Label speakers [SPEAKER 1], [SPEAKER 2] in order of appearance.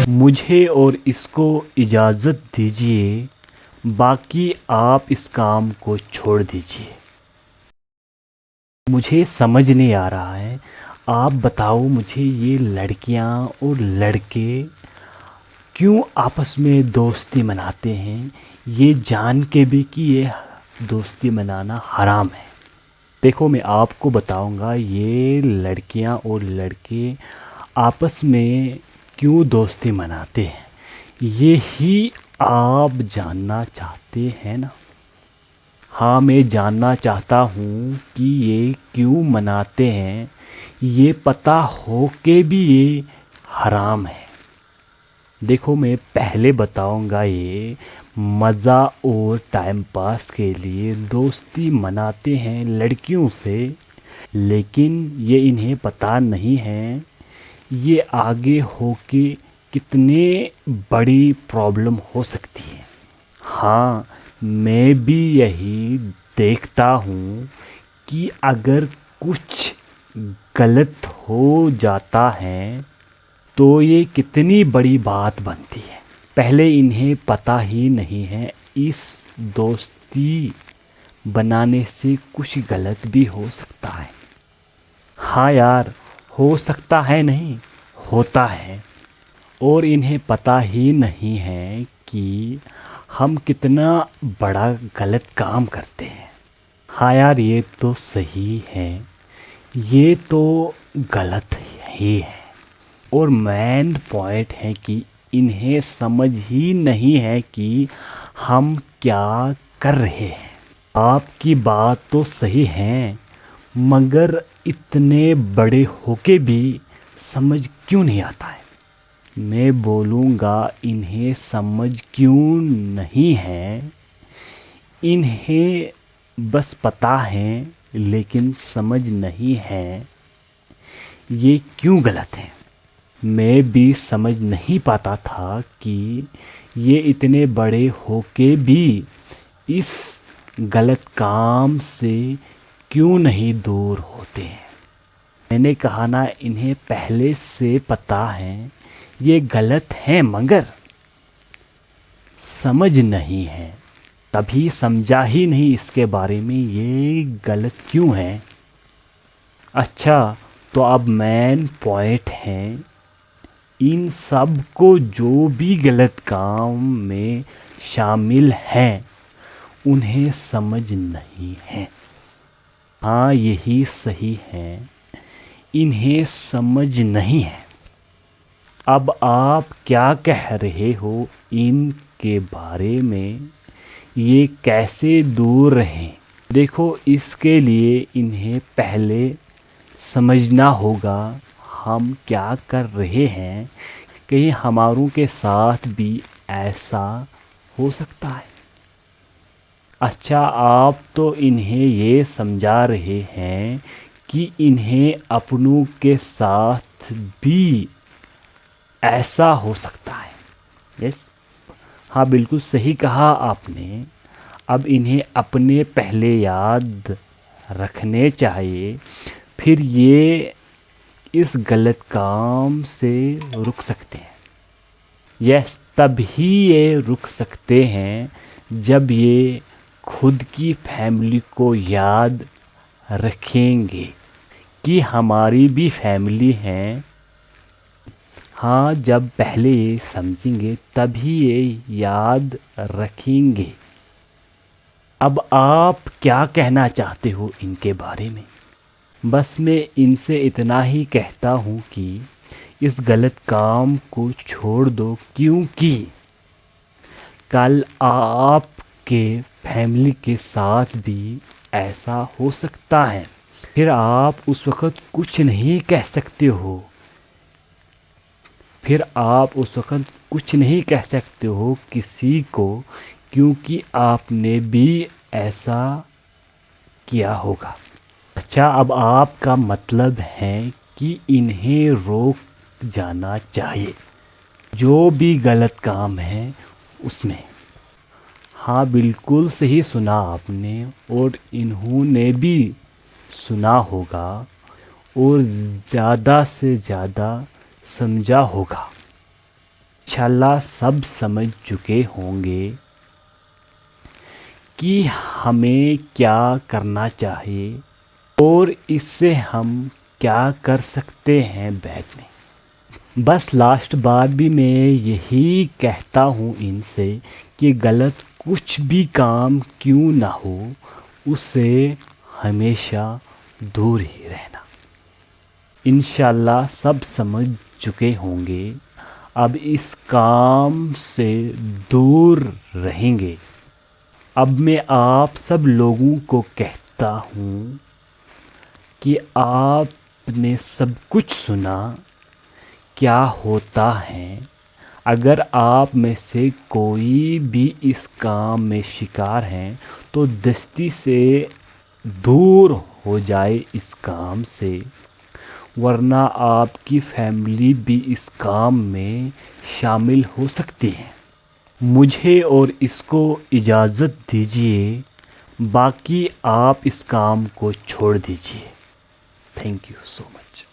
[SPEAKER 1] मुझे और इसको इजाज़त दीजिए, बाकी आप इस काम को छोड़ दीजिए। मुझे समझ नहीं आ रहा है, आप बताओ मुझे, ये लड़कियां और लड़के क्यों आपस में दोस्ती मनाते हैं, ये जान के भी कि ये दोस्ती मनाना हराम है। देखो, मैं आपको बताऊंगा ये लड़कियां और लड़के आपस में क्यों दोस्ती मनाते हैं, ये ही आप जानना चाहते हैं ना? हाँ, मैं जानना चाहता हूँ कि ये क्यों मनाते हैं, ये पता हो के भी ये हराम है। देखो, मैं पहले बताऊंगा, ये मज़ा और टाइम पास के लिए दोस्ती मनाते हैं लड़कियों से, लेकिन ये इन्हें पता नहीं है ये आगे होके कितने बड़ी प्रॉब्लम हो सकती है। हाँ, मैं भी यही देखता हूँ कि अगर कुछ गलत हो जाता है तो ये कितनी बड़ी बात बनती है। पहले इन्हें पता ही नहीं है इस दोस्ती बनाने से कुछ गलत भी हो सकता है। हाँ यार, हो सकता है नहीं, होता है। और इन्हें पता ही नहीं है कि हम कितना बड़ा गलत काम करते हैं। हाँ यार, ये तो सही है, ये तो गलत ही है। और मेन पॉइंट है कि इन्हें समझ ही नहीं है कि हम क्या कर रहे हैं। आपकी बात तो सही है, मगर इतने बड़े होके भी समझ क्यों नहीं आता है? मैं बोलूँगा, इन्हें समझ क्यों नहीं है, इन्हें बस पता है लेकिन समझ नहीं है ये क्यों गलत है। मैं भी समझ नहीं पाता था कि ये इतने बड़े होके भी इस गलत काम से क्यों नहीं दूर होते हैं। मैंने कहा ना, इन्हें पहले से पता है ये गलत है, मगर समझ नहीं है, तभी समझा ही नहीं इसके बारे में ये गलत क्यों है। अच्छा, तो अब मेन पॉइंट है, इन सब को जो भी गलत काम में शामिल हैं उन्हें समझ नहीं है। हाँ, यही सही है, इन्हें समझ नहीं है। अब आप क्या कह रहे हो इनके बारे में, ये कैसे दूर रहें? देखो, इसके लिए इन्हें पहले समझना होगा हम क्या कर रहे हैं, कहीं हमारों के साथ भी ऐसा हो सकता है। अच्छा, आप तो इन्हें ये समझा रहे हैं कि इन्हें अपनों के साथ भी ऐसा हो सकता है। यस, हाँ, बिल्कुल सही कहा आपने। अब इन्हें अपने पहले याद रखने चाहिए, फिर ये इस गलत काम से रुक सकते हैं। यस, तभी ये रुक सकते हैं जब ये खुद की फैमिली को याद रखेंगे कि हमारी भी फैमिली है। हाँ, जब पहले ये समझेंगे तभी ये याद रखेंगे। अब आप क्या कहना चाहते हो इनके बारे में? बस मैं इनसे इतना ही कहता हूँ कि इस गलत काम को छोड़ दो, क्योंकि कल आपके फैमिली के साथ भी ऐसा हो सकता है। फिर आप उस वक़्त कुछ नहीं कह सकते हो, फिर आप उस वक़्त कुछ नहीं कह सकते हो किसी को, क्योंकि आपने भी ऐसा किया होगा। अच्छा, अब आपका मतलब है कि इन्हें रोक जाना चाहिए जो भी गलत काम है उसमें। हाँ, बिल्कुल सही सुना आपने, और इन्होंने भी सुना होगा और ज़्यादा से ज़्यादा समझा होगा। इंशाल्लाह सब समझ चुके होंगे कि हमें क्या करना चाहिए और इससे हम क्या कर सकते हैं बैग में। बस लास्ट बार भी मैं यही कहता हूँ इनसे कि गलत कुछ भी काम क्यों ना हो, उससे हमेशा दूर ही रहना। इंशाल्लाह सब समझ चुके होंगे, अब इस काम से दूर रहेंगे। अब मैं आप सब लोगों को कहता हूँ कि आपने सब कुछ सुना क्या होता है। अगर आप में से कोई भी इस काम में शिकार हैं तो दस्ती से दूर हो जाए इस काम से, वरना आपकी फैमिली भी इस काम में शामिल हो सकती है। मुझे और इसको इजाज़त दीजिए, बाकी आप इस काम को छोड़ दीजिए। Thank you so much.